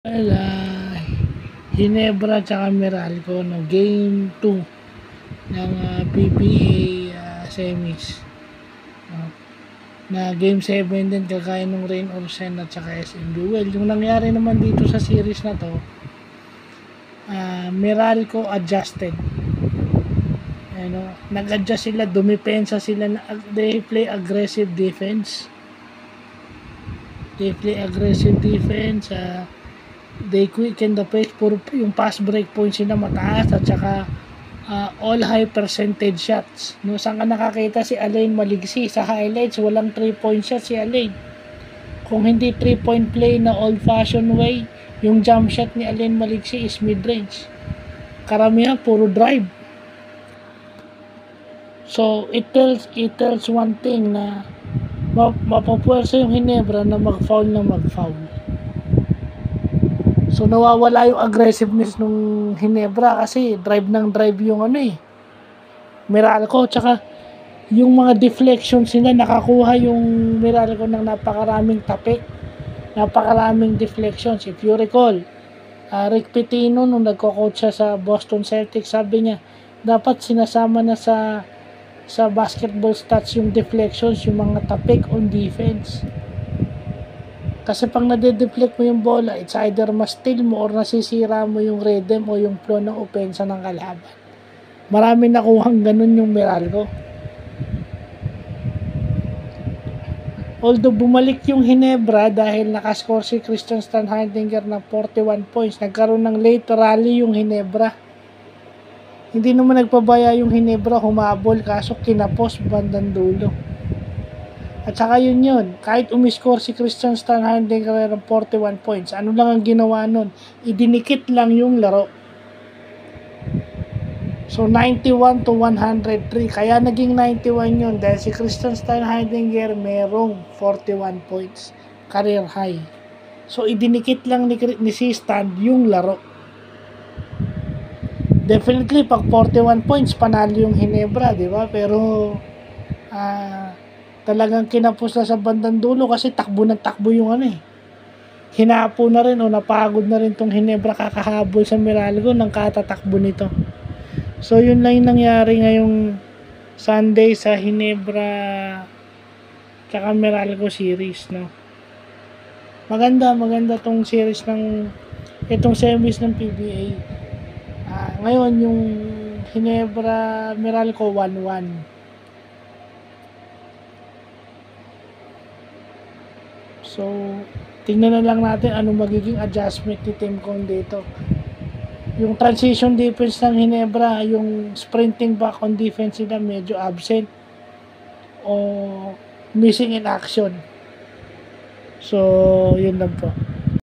Well, Ginebra tsaka Meralco, no, game 2 ng PBA semis. No, na game 7 din kagaya ng Rain or Shine at saka SMB. Well, yung nangyari naman dito sa series na to, Meralco adjusted. Ano, nag-adjust sila, dumipensa sila, they play aggressive defense. They quicken the pace, puro yung pass break points sila mataas at saka all high percentage shots. No, saan ka nakakita si Alain Maligsi sa highlights, walang 3-point shot si Alain. Kung hindi 3-point play na old fashioned way, yung jump shot ni Alain Maligsi is mid-range. Karamihan puro drive. So it tells one thing na mapapwersa yung Ginebra na mag-foul. So nawawala yung aggressiveness nung Ginebra kasi drive yung Meralco, tsaka yung mga deflections nila, nakakuha yung Meralco ng napakaraming tapik, napakaraming deflections. If you recall, Rick Pitino nung nagko-coach siya sa Boston Celtics, sabi niya dapat sinasama na sa basketball stats yung deflections, yung mga tapik on defense. Kasi pag nade-deflect mo yung bola, it's either ma-steal mo or nasisira mo yung rhythm o yung flow ng opensa ng kalaban. Marami nakuhang ganun yung Meralco. Although bumalik yung Ginebra dahil nakascore si Christian Standhardinger ng 41 points, nagkaroon ng late rally yung Ginebra. Hindi naman nagpabaya yung Ginebra, humabol kaso kinapos bandang dulo. At saka yun, kahit umiscore si Christian Standhardinger ng 41 points, ano lang ang ginawa nun? Idinikit lang yung laro. So 91 to 103, kaya naging 91 yun dahil si Christian Standhardinger merong 41 points, career high. So idinikit lang ni si Stan yung laro. Definitely pag 41 points panalo yung Ginebra, di ba? Pero talagang kinapos na sa bandang dulo kasi takbo yung hinapo na rin o napagod na rin tong Ginebra kakahabol sa Meralco ng katatakbo nito. So yun lang yung nangyari ngayong Sunday sa Ginebra tsaka Meralco series, no. Maganda tong series ng itong semis ng PBA. Ngayon yung Ginebra Meralco 1-1. So, tingnan na lang natin ano magiging adjustment ni Tim Cone dito. Yung transition defense ng Ginebra, yung sprinting back on defense nila medyo absent o missing in action. So, yun lang po.